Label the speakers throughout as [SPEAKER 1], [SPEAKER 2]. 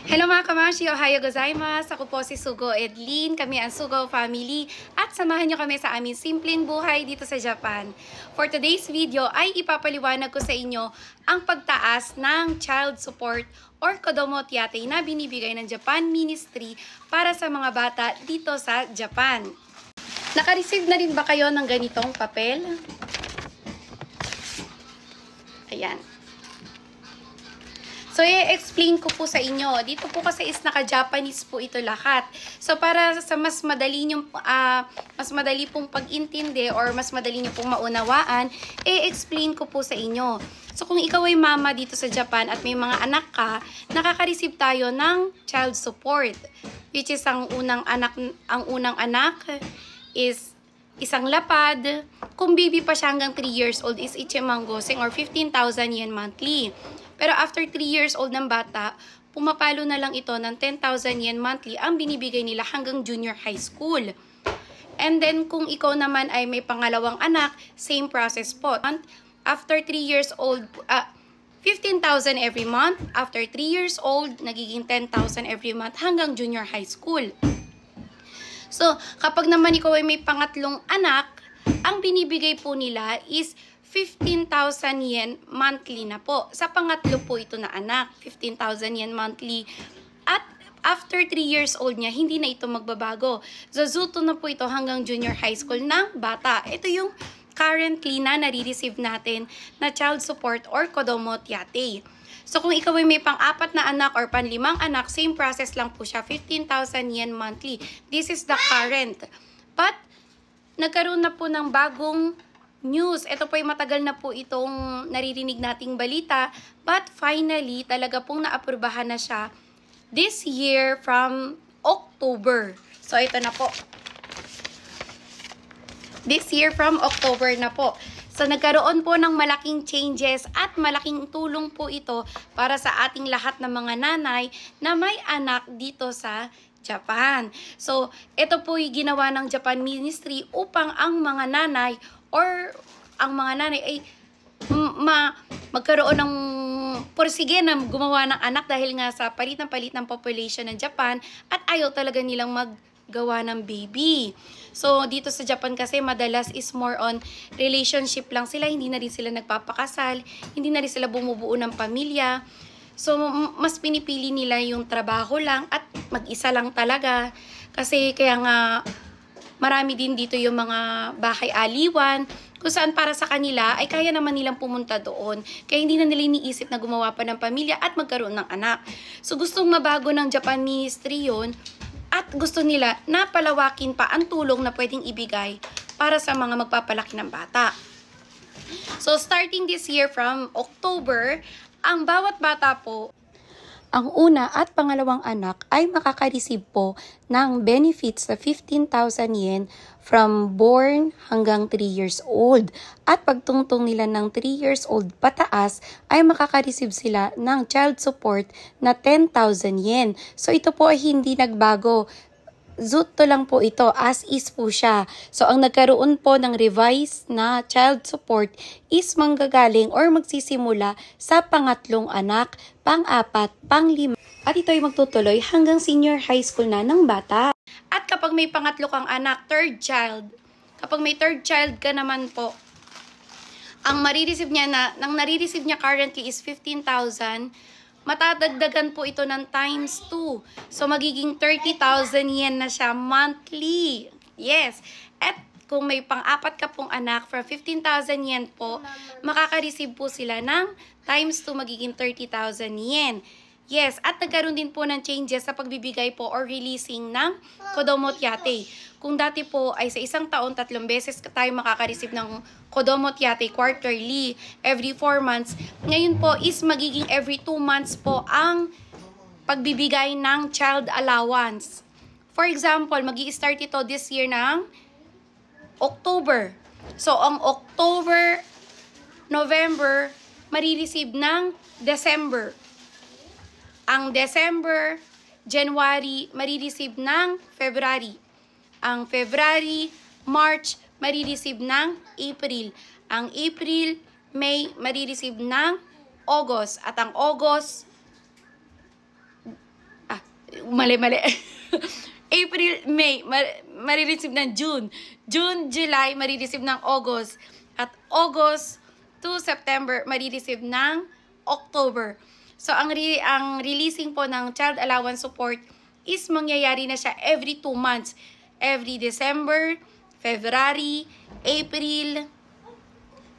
[SPEAKER 1] Hello mga kamashi, ohayo gozaimasu. Ako po si Sugo Edlin, kami ang Sugo family at samahan niyo kami sa aming simpleng buhay dito sa Japan. For today's video ay ipapaliwanag ko sa inyo ang pagtaas ng child support or kodomo tiyate na binibigay ng Japan Ministry para sa mga bata dito sa Japan. Naka-receive na rin ba kayo ng ganitong papel? Ayan. So, i-explain ko po sa inyo. Dito po kasi is naka-Japanese po ito lahat. So, para sa mas madali pong pag-intindi or mas madali nyo pong maunawaan, i-explain ko po sa inyo. So, kung ikaw ay mama dito sa Japan at may mga anak ka, nakaka-receive tayo ng child support. Which is ang unang anak is isang lapad. Kung baby pa siya hanggang 3 years old is ichimanggoseng or 15,000 yen monthly. Pero after 3 years old ng bata, pumapalo na lang ito ng 10,000 yen monthly ang binibigay nila hanggang junior high school. And then kung ikaw naman ay may pangalawang anak, same process po. After 3 years old, 15,000 every month. After 3 years old, nagiging 10,000 every month hanggang junior high school. So, kapag naman ikaw ay may pangatlong anak, ang binibigay po nila is 15,000 yen monthly na po. Sa pangatlo po ito na anak, 15,000 yen monthly. At after 3 years old niya, hindi na ito magbabago. Zazuto na po ito hanggang junior high school ng bata. Ito yung currently na nare-receive natin na child support or kodomo tiyate. So kung ikaw ay may pang-4 na anak or pang-5 anak, same process lang po siya, 15,000 yen monthly. This is the current. But nagkaroon na po ng bagong news. Ito po ay matagal na po itong naririnig nating balita. But finally, talaga pong naaprubahan na siya this year from October. So, ito na po. This year from October na po. So, nagkaroon po ng malaking changes at malaking tulong po ito para sa ating lahat ng mga nanay na may anak dito sa Japan. So, ito po yung ginawa ng Japan Ministry upang ang mga nanay or ang mga nanay ay magkaroon ng porsige na gumawa ng anak dahil nga sa palit ng population ng Japan at ayaw talaga nilang maggawa ng baby. So, dito sa Japan kasi madalas is more on relationship lang sila, hindi na rin sila nagpapakasal, hindi na rin sila bumubuo ng pamilya. So, mas pinipili nila yung trabaho lang at mag-isa lang talaga. Kasi kaya nga marami din dito yung mga bahay aliwan kung saan para sa kanila ay kaya naman nilang pumunta doon. Kaya hindi na nila iniisip na gumawa pa ng pamilya at magkaroon ng anak. So gustong mabago ng Japan Ministry yun at gusto nila na palawakin pa ang tulong na pwedeng ibigay para sa mga magpapalaki ng bata. So starting this year from October, ang bawat bata po, ang una at pangalawang anak ay makaka-receive po ng benefits na 15,000 yen from born hanggang 3 years old. At pagtungtong nila ng 3 years old pataas ay makaka-receive sila ng child support na 10,000 yen. So ito po ay hindi nagbago. Zuto lang po ito, as is po siya. So, ang nagkaroon po ng revised na child support is manggagaling or magsisimula sa pangatlong anak, pang-4, pang-5. At ito ay magtutuloy hanggang senior high school na ng bata. At kapag may pangatlo kang anak, third child, kapag may third child ka naman po, ang nare-receive niya currently is 15,000. Matadagdagan po ito ng times 2. So, magiging 30,000 yen na siya monthly. Yes. At kung may pang-4 ka pong anak, from 15,000 yen po, makaka-receive po sila ng times 2, magiging 30,000 yen. Yes, at nagkaroon din po ng changes sa pagbibigay po or releasing ng kodomo tiyate. Kung dati po ay sa isang taon, 3 beses tayo makaka-receive ng kodomo tiyate quarterly, every 4 months. Ngayon po is magiging every 2 months po ang pagbibigay ng child allowance. For example, magi-start ito this year ng October. So, ang October, November, marireceive ng December. Ang December, January, marireceive ng February. Ang February, March, marireceive ng April. Ang April, May, marireceive ng August. At ang August, Mali. April, May, marireceive ng June. June, July, marireceive ng August. At August to September, marireceive ng October. So, ang releasing po ng child allowance support is mangyayari na siya every 2 months. Every December, February, April,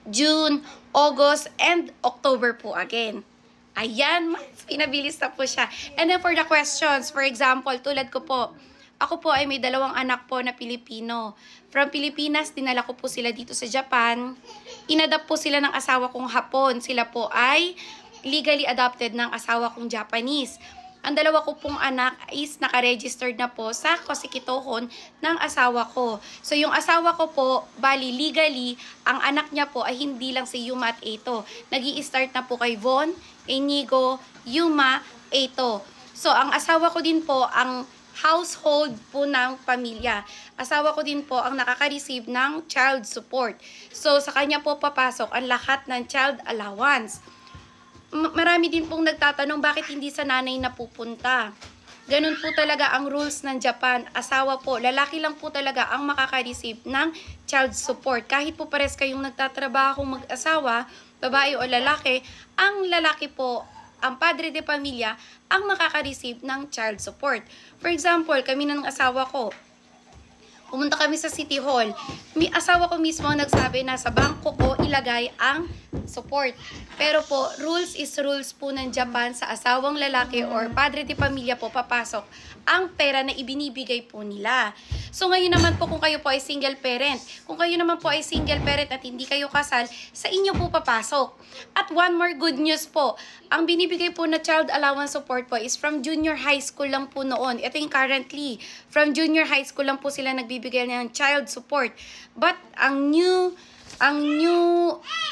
[SPEAKER 1] June, August, and October po again. Ayan, mas pinabilis na po siya. And then for the questions, for example, tulad ko po, ako po ay may 2 anak po na Pilipino. From Pilipinas, dinala ko po sila dito sa Japan. Inadapt po sila ng asawa kong Hapon. Sila po ay legally adopted ng asawa kong Japanese. Ang 2 ko pong anak is nakaregistered na po sa Kosikitohon ng asawa ko. So, yung asawa ko po, bali legally, ang anak niya po ay hindi lang si Yuma at Eito. Nag-i-start na po kay Von, Inigo, Yuma, Eito. So, ang asawa ko din po, ang household po ng pamilya. Asawa ko din po ang nakaka-receive ng child support. So, sa kanya po papasok ang lahat ng child allowance. Marami din pong nagtatanong bakit hindi sa nanay napupunta. Ganun po talaga ang rules ng Japan. Asawa po, lalaki lang po talaga ang makaka-receive ng child support. Kahit po pares kayong nagtatrabaho mag-asawa, babae o lalaki, ang lalaki po, ang padre de pamilya, ang makaka-receive ng child support. For example, kami ng asawa ko, pumunta kami sa City Hall. May asawa ko mismo ang nagsabi na sa bangko ko ilagay ang support. Pero po, rules is rules po ng Japan sa asawang lalaki or padre de pamilya po papasok ang pera na ibinibigay po nila. So ngayon naman po kung kayo po ay single parent, kung kayo naman po ay single parent at hindi kayo kasal, sa inyo po papasok. At one more good news po, ang binibigay po na child allowance support po is from junior high school lang po noon. Ito yung currently, from junior high school lang po sila nagbibigay ng child support. But ang new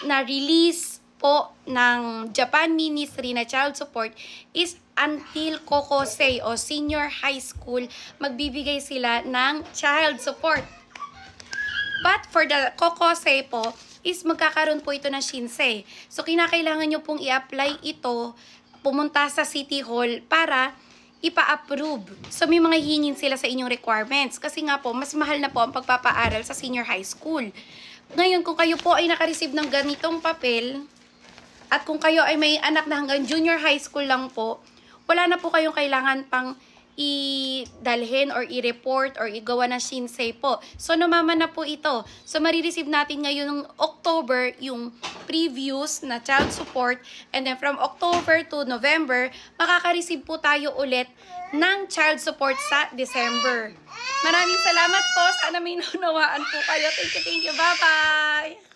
[SPEAKER 1] na release po ng Japan Ministry na child support is until Kokosei o senior high school, magbibigay sila ng child support. But for the Kokosei po, is magkakaroon po ito ng Shinsei. So, kinakailangan nyo pong i-apply ito, pumunta sa City Hall para ipa-approve. So, may mga hingin sila sa inyong requirements. Kasi nga po, mas mahal na po ang pagpapaaral sa senior high school. Ngayon, kung kayo po ay nakareceive ng ganitong papel, at kung kayo ay may anak na hanggang junior high school lang po, wala na po kayong kailangan pang i-dalhin or i-report or igawa ng Shinsei po. So, namama na po ito. So, marireceive natin ngayon ng October yung previous na child support. And then, from October to November, makaka-receive po tayo ulit ng child support sa December. Maraming salamat po. Sana may naunawaan po kayo. Thank you. Bye-bye!